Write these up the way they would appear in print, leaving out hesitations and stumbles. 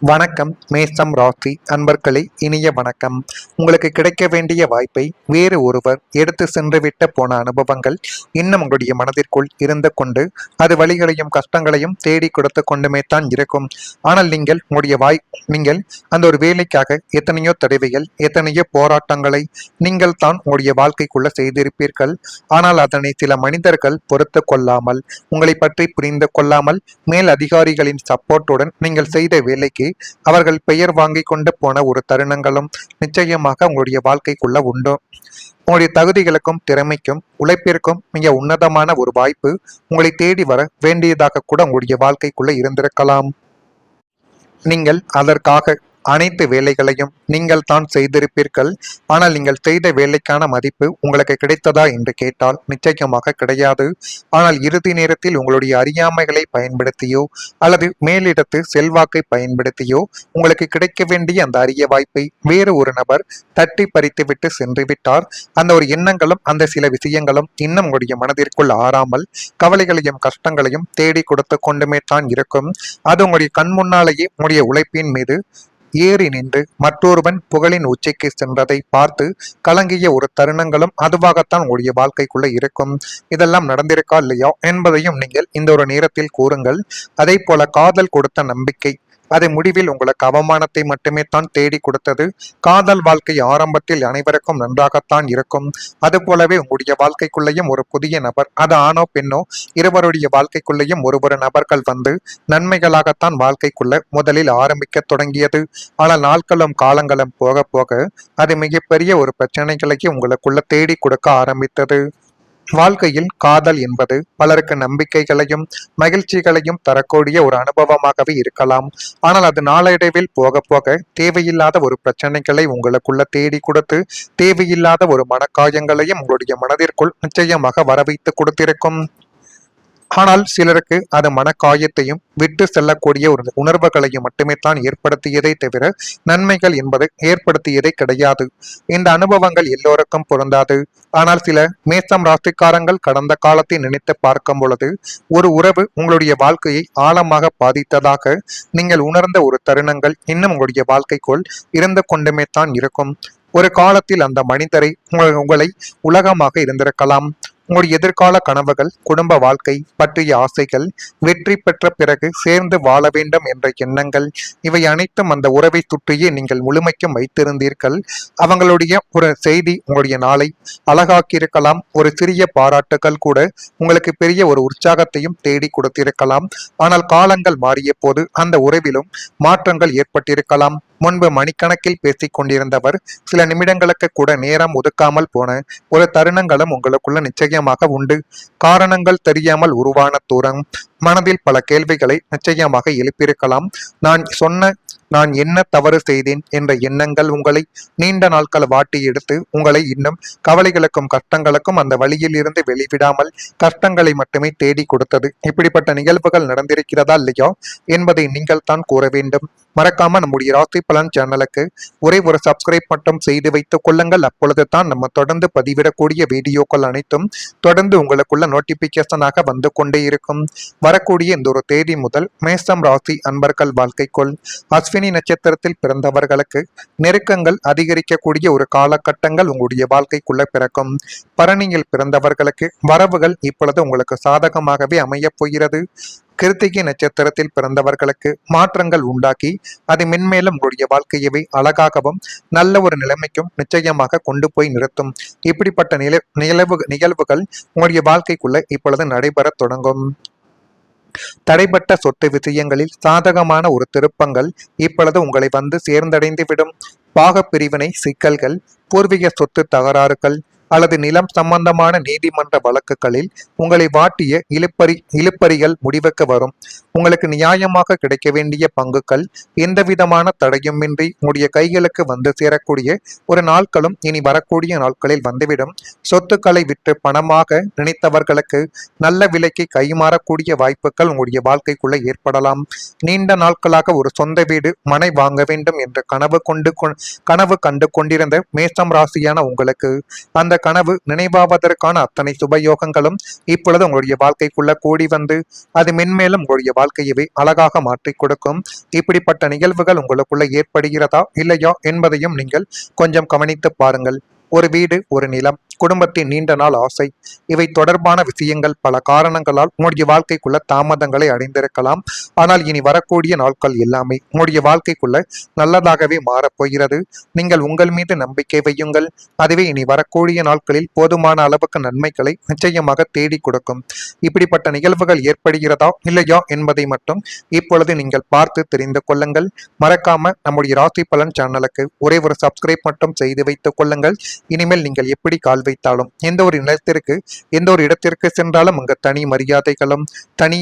வணக்கம் மேசம் ராசி அன்பர்களே, இனிய வணக்கம். உங்களுக்கு கிடைக்க வேண்டிய வாய்ப்பை வேறு ஒருவர் எடுத்து சென்று விட்ட போன அனுபவங்கள் இன்னும் உங்களுடைய மனதிற்குள் இருந்து கொண்டு அது வழிகளையும் கஷ்டங்களையும் தேடி கொடுத்து கொண்டுமே தான் இருக்கும். ஆனால் நீங்கள் அந்த ஒரு வேலைக்காக எத்தனையோ தடவைகள் எத்தனையோ போராட்டங்களை நீங்கள் தான் உங்களுடைய வாழ்க்கைக்குள்ள செய்திருப்பீர்கள். ஆனால் அதனை சில மனிதர்கள் பொறுத்து கொள்ளாமல், உங்களை பற்றி புரிந்து கொள்ளாமல், மேல் அதிகாரிகளின் சப்போர்ட்டுடன் நீங்கள் செய்த வேலைக்கு அவர்கள் பெயர் வாங்கி கொண்டு போன ஒரு தருணங்களும் நிச்சயமாக உங்களுடைய வாழ்க்கைக்குள்ள உண்டு. உங்களுடைய தகுதிகளுக்கும் திறமைக்கும் உழைப்பிற்கும் மிக உன்னதமான ஒரு வாய்ப்பு உங்களை தேடி வர வேண்டியதாக கூட உங்களுடைய வாழ்க்கைக்குள்ள இருந்திருக்கலாம். நீங்கள் அதற்காக அனைத்து வேலைகளையும் நீங்கள் தான் செய்திருப்பீர்கள். ஆனால் நீங்கள் செய்த வேலைக்கான மதிப்பு உங்களுக்கு கிடைத்ததா என்று கேட்டால் நிச்சயமாக கிடையாது. ஆனால் இறுதி நேரத்தில் உங்களுடைய அறியாமைகளை பயன்படுத்தியோ அல்லது மேலிடத்து செல்வாக்கை பயன்படுத்தியோ உங்களுக்கு கிடைக்க வேண்டிய அந்த அரிய வாய்ப்பை வேறு ஒரு நபர் தட்டி பறித்துவிட்டு சென்று விட்டார். அந்த ஒரு எண்ணங்களும் அந்த சில விஷயங்களும் இன்னும் உங்களுடைய மனதிற்குள் ஆறாமல் கவலைகளையும் கஷ்டங்களையும் தேடி கொடுத்து கொண்டுமே தான் இருக்கும். அது உங்களுடைய கண் முன்னாலேயே உங்களுடைய உழைப்பின் மீது ஏறி நின்று மற்றொருவன் புகழின் உச்சிக்கு சென்றதை பார்த்து கலங்கிய ஒரு தருணங்களும் அதுவாகத்தான் உங்களுடைய வாழ்க்கைக்குள்ள இருக்கும். இதெல்லாம் நடந்திருக்கா இல்லையா என்பதையும் நீங்கள் இந்த ஒரு நேரத்தில் கூறுங்கள். அதே போல காதல் கொடுத்த நம்பிக்கை அது முடிவில் உங்களுக்கு அவமானத்தை மட்டுமே தான் தேடி கொடுத்தது. காதல் வாழ்க்கை ஆரம்பத்தில் அனைவருக்கும் நன்றாகத்தான் இருக்கும். அது போலவே உங்களுடைய வாழ்க்கைக்குள்ளேயும் ஒரு புதிய நபர், அது ஆணோ பெண்ணோ, இருவருடைய வாழ்க்கைக்குள்ளேயும் ஒரு நபர்கள் வந்து நன்மைகளாகத்தான் வாழ்க்கைக்குள்ள முதலில் ஆரம்பிக்க தொடங்கியது. ஆனால் நாட்களும் காலங்களும் போக போக அது மிகப்பெரிய ஒரு பிரச்சனைகளையும் உங்களுக்குள்ள தேடி கொடுக்க ஆரம்பித்தது. வாழ்க்கையில் காதல் என்பது பலருக்கு நம்பிக்கைகளையும் மகிழ்ச்சிகளையும் தரக்கூடிய ஒரு அனுபவமாகவே இருக்கலாம். ஆனால் அது நாளடைவில் போக போக தேவையில்லாத ஒரு பிரச்சனைகளை உங்களுக்குள்ள தேடி கொடுத்து தேவையில்லாத ஒரு மனக்காயங்களையும் உங்களுடைய மனதிற்குள் நிச்சயமாக வரவைத்து கொடுத்திருக்கும். ஆனால் சிலருக்கு அது மனக்காயத்தையும் விட்டு செல்லக்கூடிய ஒரு உணர்வுகளையும் மட்டுமே தான் ஏற்படுத்தியதை தவிர நன்மைகள் என்பது ஏற்படுத்தியதே கிடையாது. இந்த அனுபவங்கள் எல்லோருக்கும் பொருந்தாது. ஆனால் சில மேசம் ராசிக்காரங்கள் கடந்த காலத்தை நினைத்து பார்க்கும் பொழுது ஒரு உறவு உங்களுடைய வாழ்க்கையை ஆழமாக பாதித்ததாக நீங்கள் உணர்ந்த ஒரு தருணங்கள் இன்னும் உங்களுடைய வாழ்க்கைக்குள் இருந்து கொண்டுமே தான் இருக்கும். ஒரு காலத்தில் அந்த மனிதரை உங்களை உலகமாக இருந்திருக்கலாம். உங்களுடைய எதிர்கால கனவுகள், குடும்ப வாழ்க்கை பற்றிய ஆசைகள், வெற்றி பெற்ற பிறகு சேர்ந்து வாழ வேண்டும் என்ற எண்ணங்கள், இவை அனைத்தும் அந்த உறவை சுற்றியே நீங்கள் முழுமைக்கும் வைத்திருந்தீர்கள். அவங்களுடைய ஒரு செய்தி உங்களுடைய நாளை அழகாக்கியிருக்கலாம். ஒரு சிறிய பாராட்டுகள் கூட உங்களுக்கு பெரிய ஒரு உற்சாகத்தையும் தேடி கொடுத்திருக்கலாம். ஆனால் காலங்கள் மாறிய போது அந்த உறவிலும் மாற்றங்கள் ஏற்பட்டிருக்கலாம். முன்பு மணிக்கணக்கில் பேசிக் கொண்டிருந்தவர் சில நிமிடங்களுக்கு கூட நேரம் ஒதுக்காமல் போன ஒரு தருணங்களும் உங்களுக்குள்ள நிச்சயமாக உண்டு. காரணங்கள் தெரியாமல் உருவான தூரம் மனதில் பல கேள்விகளை நிச்சயமாக எழுப்பியிருக்கலாம். நான் என்ன தவறு செய்தேன் என்ற எண்ணங்கள் உங்களை நீண்ட நாட்கள் வாட்டி எடுத்து உங்களை இன்னும் கவலைகளுக்கும் கஷ்டங்களுக்கும் அந்த வழியில் இருந்து வெளிவிடாமல் கஷ்டங்களை மட்டுமே தேடி கொடுத்தது. இப்படிப்பட்ட நிகழ்வுகள் நடந்திருக்கிறதா இல்லையா என்பதை நீங்கள் தான் கூற வேண்டும். மறக்காம நம்முடைய ராசி பலன் சேனலுக்கு ஒரே ஒரு சப்ஸ்கிரைப் மட்டும் செய்து வைத்துக் கொள்ளுங்கள். அப்பொழுது தான் நம்ம தொடர்ந்து பதிவிடக்கூடிய வீடியோக்கள் அனைத்தும் தொடர்ந்து உங்களுக்குள்ள நோட்டிபிகேஷனாக வந்து கொண்டே இருக்கும். வரக்கூடிய இந்த ஒரு தேதி முதல் மேசம் ராசி அன்பர்கள் வாழ்க்கைக்குள் அஸ்வினி நட்சத்திரத்தில் பிறந்தவர்களுக்கு நெருக்கங்கள் அதிகரிக்கக்கூடிய ஒரு காலகட்டங்கள் உங்களுடைய வாழ்க்கைக்குள்ள பிறக்கும். பரணியில் பிறந்தவர்களுக்கு வரவுகள் இப்பொழுது உங்களுக்கு சாதகமாகவே அமையப் போகிறது. கிருத்திகை நட்சத்திரத்தில் பிறந்தவர்களுக்கு மாற்றங்கள் உண்டாக்கி அது மென்மேலும் உங்களுடைய வாழ்க்கையவே அழகாகவும் நல்ல ஒரு நிலைமைக்கும் நிச்சயமாக கொண்டு போய் நிறுத்தும். இப்படிப்பட்ட நிகழ்வுகள் உங்களுடைய வாழ்க்கைக்குள்ள இப்பொழுது நடைபெற தொடங்கும். தடைப்பட்ட சொத்து விஷயங்களில் சாதகமான ஒரு திருப்பங்கள் இப்பொழுது உங்களை வந்து சேர்ந்தடைந்து விடும். பாக பிரிவினை சிக்கல்கள், பூர்வீக சொத்து தகராறுகள் அல்லது நிலம் சம்பந்தமான நீதிமன்ற வழக்குகளில் உங்களை வாட்டிய இழுப்பறிகள் முடிவுக்கு வரும். உங்களுக்கு நியாயமாக கிடைக்க வேண்டிய பங்குகள் எந்தவிதமான தடையுமின்றி உங்களுடைய கைகளுக்கு வந்து சேரக்கூடிய ஒரு நாட்களும் இனி வரக்கூடிய நாட்களில் வந்துவிடும். சொத்துக்களை விற்று பணமாக நினைத்தவர்களுக்கு நல்ல விலைக்கு கைமாறக்கூடிய வாய்ப்புகள் உங்களுடைய வாழ்க்கைக்குள்ள ஏற்படலாம். நீண்ட நாட்களாக ஒரு சொந்த வீடு மனை வாங்க வேண்டும் என்று கனவு கண்டு கொண்டிருந்த மேசம் ராசியான உங்களுக்கு அந்த கனவு நினைவாவதற்கான அத்தனை சுபயோகங்களும் இப்பொழுது உங்களுடைய வாழ்க்கைக்குள்ள கூடி வந்து அது மென்மேலும் உங்களுடைய வாழ்க்கையவே அழகாக மாற்றி கொடுக்கும். இப்படிப்பட்ட நிகழ்வுகள் உங்களுக்குள்ள ஏற்படுகிறதா இல்லையா என்பதையும் நீங்கள் கொஞ்சம் கவனித்து பாருங்கள். ஒரு வீடு, ஒரு நிலம், குடும்பத்தின் நீண்ட நாள் ஆசை, இவை தொடர்பான விஷயங்கள் பல காரணங்களால் உங்களுடைய வாழ்க்கைக்குள்ள தாமதங்களை அடைந்திருக்கலாம். ஆனால் இனி வரக்கூடிய நாட்கள் எல்லாமே உங்களுடைய வாழ்க்கைக்குள்ள நல்லதாகவே மாறப்போகிறது. நீங்கள் உங்கள் மீது நம்பிக்கை வையுங்கள். அதுவே இனி வரக்கூடிய நாட்களில் போதுமான அளவுக்கு நன்மைகளை நிச்சயமாக தேடி கொடுக்கும். இப்படிப்பட்ட நிகழ்வுகள் ஏற்படுகிறதா இல்லையா என்பதை மட்டும் இப்பொழுது நீங்கள் பார்த்து தெரிந்து கொள்ளுங்கள். மறக்காம நம்முடைய ராசி பலன் சேனலுக்கு ஒரே ஒரு சப்ஸ்கிரைப் மட்டும் செய்து வைத்துக் கொள்ளுங்கள். இனிமேல் நீங்கள் எப்படி கால் வைத்தாலும் எந்த ஒரு நிலத்திற்கு எந்த ஒரு இடத்திற்கு சென்றாலும் அங்கு தனி மரியாதைகளும் தனி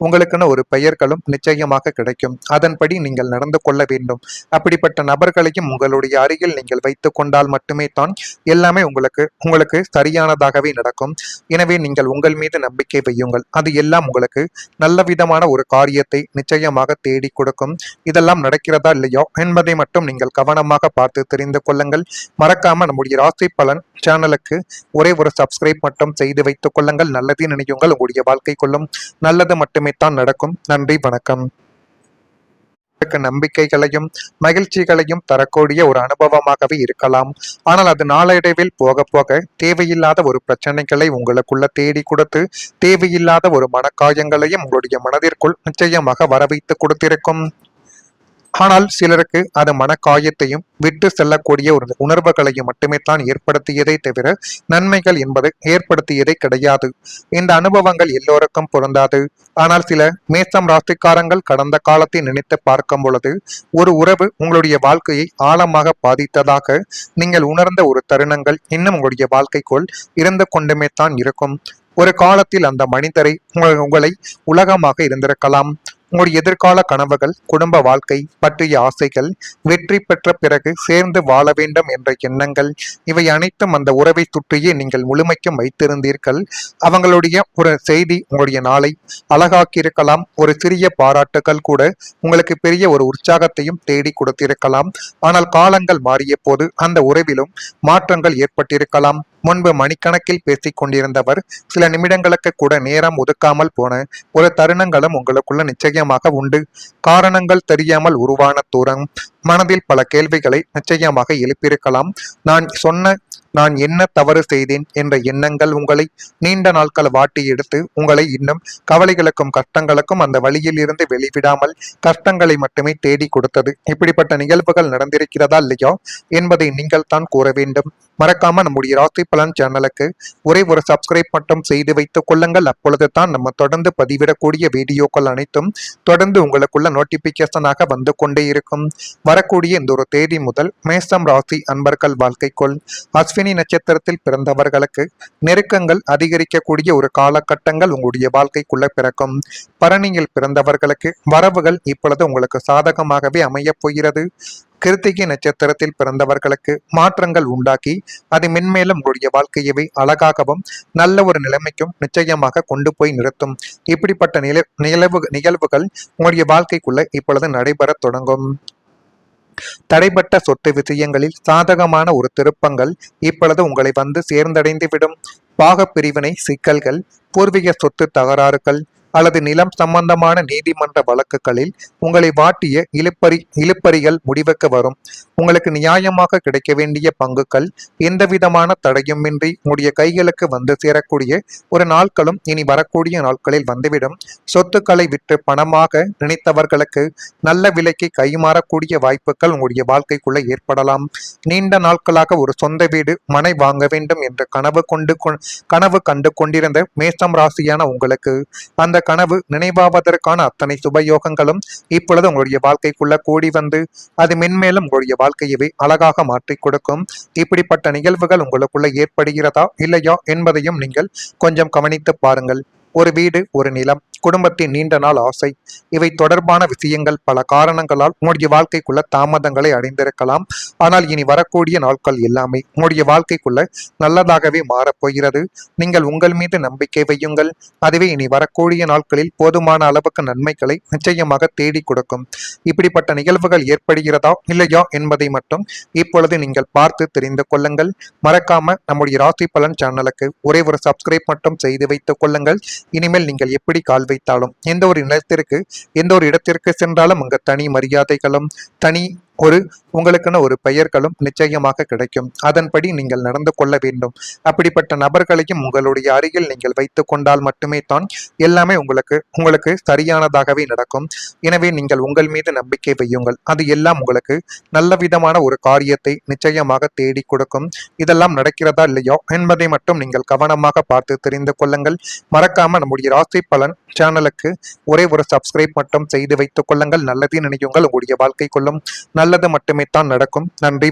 உங்களுக்குன்னு ஒரு பெயர்களும் நிச்சயமாக கிடைக்கும். அதன்படி நீங்கள் நடந்து கொள்ள வேண்டும். அப்படிப்பட்ட நபர்களையும் உங்களுடைய அருகில் நீங்கள் வைத்துக் கொண்டால் மட்டுமே தான் எல்லாமே உங்களுக்கு சரியானதாகவே நடக்கும். எனவே நீங்கள் உங்கள் மீது நம்பிக்கை வையுங்கள். அது எல்லாம் உங்களுக்கு நல்ல விதமான ஒரு காரியத்தை நிச்சயமாக தேடி கொடுக்கும். இதெல்லாம் நடக்கிறதா இல்லையோ என்பதை மட்டும் நீங்கள் கவனமாக பார்த்து தெரிந்து கொள்ளுங்கள். மறக்காம நம்முடைய ராசி பலன் சேனலுக்கு ஒரே ஒரு சப்ஸ்கிரைப் மட்டும் செய்து வைத்துக் கொள்ளுங்கள். நல்லதே நினையுங்கள். உங்களுடைய வாழ்க்கைக்குள்ளும் நல்லது மட்டுமே தான் நடக்கும். நன்றி, வணக்கம். நம்பிக்கைகளையும் மகிழ்ச்சிகளையும் தரக்கூடிய ஒரு அனுபவமாகவே இருக்கலாம். ஆனால் அது நாளடைவில் போக போக தேவையில்லாத ஒரு பிரச்சனைகளை உங்களுக்குள்ள தேடி கொடுத்து தேவையில்லாத ஒரு மனக்காயங்களையும் உங்களுடைய மனதிற்குள் நிச்சயமாக வரவைத்து கொடுத்திருக்கும். ஆனால் சிலருக்கு அது மனக்காயத்தையும் விட்டு செல்லக்கூடிய ஒரு உணர்வுகளையும் மட்டுமே தான் ஏற்படுத்தியதை தவிர நன்மைகள் என்பது ஏற்படுத்தியதே கிடையாது. இந்த அனுபவங்கள் எல்லோருக்கும் பொருந்தாது. ஆனால் சில மேசம் ராசிக்காரங்கள் கடந்த காலத்தை நினைத்து பார்க்கும் பொழுது ஒரு உறவு உங்களுடைய வாழ்க்கையை ஆழமாக பாதித்ததாக நீங்கள் உணர்ந்த ஒரு தருணங்கள் இன்னும் உங்களுடைய வாழ்க்கைக்குள் இருந்து கொண்டுமே தான் இருக்கும். ஒரு காலத்தில் அந்த மனிதரை உங்களை உலகமாக இருந்திருக்கலாம். உங்களுடைய எதிர்கால கனவுகள், குடும்ப வாழ்க்கை பற்றிய ஆசைகள், வெற்றி பெற்ற பிறகு சேர்ந்து வாழ வேண்டும் என்ற எண்ணங்கள், இவை அனைத்தும் அந்த உறவை சுற்றியே நீங்கள் முழுமைக்கும் வைத்திருந்தீர்கள். அவங்களுடைய ஒரு செய்தி உங்களுடைய நாளை அழகாக்கியிருக்கலாம். ஒரு சிறிய பாராட்டுகள் கூட உங்களுக்கு பெரிய ஒரு உற்சாகத்தையும் தேடி கொடுத்திருக்கலாம். ஆனால் காலங்கள் மாறிய போது அந்த உறவிலும் மாற்றங்கள் ஏற்பட்டிருக்கலாம். முன்பு மணிக்கணக்கில் பேசிக் கொண்டிருந்தவர் சில நிமிடங்களுக்கு கூட நேரம் ஒதுக்காமல் போன ஒரு தருணங்களும் உங்களுக்குள்ள நிச்சயமாக உண்டு. காரணங்கள் தெரியாமல் உருவான தூரம் மனதில் பல கேள்விகளை நிச்சயமாக எழுப்பியிருக்கலாம். நான் என்ன தவறு செய்தேன் என்ற எண்ணங்கள் உங்களை நீண்ட நாட்கள் வாட்டி எடுத்து உங்களை இன்னும் கவலைகளுக்கும் கஷ்டங்களுக்கும் அந்த வழியில் இருந்து வெளிவிடாமல் கஷ்டங்களை மட்டுமே தேடி கொடுத்தது. இப்படிப்பட்ட நிகழ்வுகள் நடந்திருக்கிறதா இல்லையா என்பதை நீங்கள் தான் கூற வேண்டும். மறக்காம நம்முடைய ராசி பலன் சேனலுக்கு ஒரே ஒரு சப்ஸ்கிரைப் மட்டும் செய்து வைத்துக் கொள்ளுங்கள். அப்பொழுது தான் நம்ம தொடர்ந்து பதிவிடக்கூடிய வீடியோக்கள் அனைத்தும் தொடர்ந்து உங்களுக்குள்ள நோட்டிபிகேஷனாக வந்து கொண்டே இருக்கும். வரக்கூடிய இந்த ஒரு தேதி முதல் மேசம் ராசி அன்பர்கள் வாழ்க்கைக்குள் அஸ்வினி நட்சத்திரத்தில் பிறந்தவர்களுக்கு நெருக்கங்கள் அதிகரிக்கக்கூடிய ஒரு காலகட்டங்கள் உங்களுடைய வாழ்க்கைக்குள்ள பிறக்கும். பரணியில் பிறந்தவர்களுக்கு வரவுகள் இப்பொழுது உங்களுக்கு சாதகமாகவே அமையப் போகிறது. கிருத்திகை நட்சத்திரத்தில் பிறந்தவர்களுக்கு மாற்றங்கள் உண்டாக்கி அது மென்மேலும் உங்களுடைய வாழ்க்கையவே அழகாகவும் நல்ல ஒரு நிலைமைக்கும் நிச்சயமாக கொண்டு போய் நிறுத்தும். இப்படிப்பட்ட நிகழ்வுகள் உங்களுடைய வாழ்க்கைக்குள்ள இப்பொழுது நடைபெற தொடங்கும். தடைப்பட்ட சொத்து விஷயங்களில் சாதகமான ஒரு திருப்பங்கள் இப்பொழுது உங்களை வந்து சேர்ந்தடைந்து விடும். பாக பிரிவினை சிக்கல்கள், பூர்வீக சொத்து தகராறுகள் அல்லது நிலம் சம்பந்தமான நீதிமன்ற வழக்குகளில் உங்களை வாட்டிய இழுப்பறிகள் முடிவுக்கு வரும். உங்களுக்கு நியாயமாக கிடைக்க வேண்டிய பங்குகள் எந்தவிதமான தடையுமின்றி உங்களுடைய கைகளுக்கு வந்து சேரக்கூடிய ஒரு நாட்களும் இனி வரக்கூடிய நாட்களில் வந்துவிடும். சொத்துக்களை விற்று பணமாக நினைத்தவர்களுக்கு நல்ல விலைக்கு கைமாறக்கூடிய வாய்ப்புகள் உங்களுடைய வாழ்க்கைக்குள்ள ஏற்படலாம். நீண்ட நாட்களாக ஒரு சொந்த வீடு மனை வாங்க வேண்டும் என்று கனவு கண்டு கொண்டிருந்த மேசம் ராசியான உங்களுக்கு அந்த கனவு நினைவாவதற்கான அத்தனை சுபயோகங்களும் இப்பொழுது உங்களுடைய வாழ்க்கைக்குள்ள கூடி வந்து அது மென்மேலும் உங்களுடைய வாழ்க்கையவே அழகாக மாற்றி கொடுக்கும். இப்படிப்பட்ட நிகழ்வுகள் உங்களுக்குள்ள ஏற்படுகிறதா இல்லையா என்பதையும் நீங்கள் கொஞ்சம் கவனித்து பாருங்கள். ஒரு வீடு, ஒரு நிலம், குடும்பத்தின் நீண்ட நாள் ஆசை, இவை தொடர்பான விஷயங்கள் பல காரணங்களால் உங்களுடைய வாழ்க்கைக்குள்ள தாமதங்களை அடைந்திருக்கலாம். ஆனால் இனி வரக்கூடிய நாட்கள் எல்லாமே உங்களுடைய வாழ்க்கைக்குள்ள நல்லதாகவே மாறப்போகிறது. நீங்கள் உங்கள் மீது நம்பிக்கை வையுங்கள். அதுவே இனி வரக்கூடிய நாட்களில் போதுமான அளவுக்கு நன்மைகளை நிச்சயமாக தேடி கொடுக்கும். இப்படிப்பட்ட நிகழ்வுகள் ஏற்படுகிறதா இல்லையா என்பதை மட்டும் இப்பொழுது நீங்கள் பார்த்து தெரிந்து கொள்ளுங்கள். மறக்காம நம்முடைய ராசி பலன் சேனலுக்கு ஒரே ஒரு சப்ஸ்கிரைப் மட்டும் செய்து வைத்துக் கொள்ளுங்கள். இனிமேல் நீங்கள் எப்படி கால் வைத்தாலும் எந்த ஒரு நிலத்திற்கு எந்த ஒரு இடத்திற்கு சென்றாலும் அங்கு தனி மரியாதைகளும் தனி உங்களுக்குன்னு ஒரு பெயர்களும் நிச்சயமாக கிடைக்கும். அதன்படி நீங்கள் நடந்து கொள்ள வேண்டும். அப்படிப்பட்ட நபர்களையும் உங்களுடைய அருகில் நீங்கள் வைத்துக் கொண்டால் மட்டுமே தான் எல்லாமே உங்களுக்கு சரியானதாகவே நடக்கும். எனவே நீங்கள் உங்கள் மீது நம்பிக்கை வையுங்கள். அது எல்லாம் உங்களுக்கு நல்ல விதமான ஒரு காரியத்தை நிச்சயமாக தேடி கொடுக்கும். இதெல்லாம் நடக்கிறதா இல்லையோ என்பதை மட்டும் நீங்கள் கவனமாக பார்த்து தெரிந்து கொள்ளுங்கள். மறக்காம நம்முடைய ராசி பலன் சேனலுக்கு ஒரே ஒரு சப்ஸ்கிரைப் மட்டும் செய்து வைத்துக் கொள்ளுங்கள். நல்லதே நினையுங்கள். உங்களுடைய வாழ்க்கைக்குள்ளும் நல்லது மட்டுமே தான் நடக்கும். நன்றி.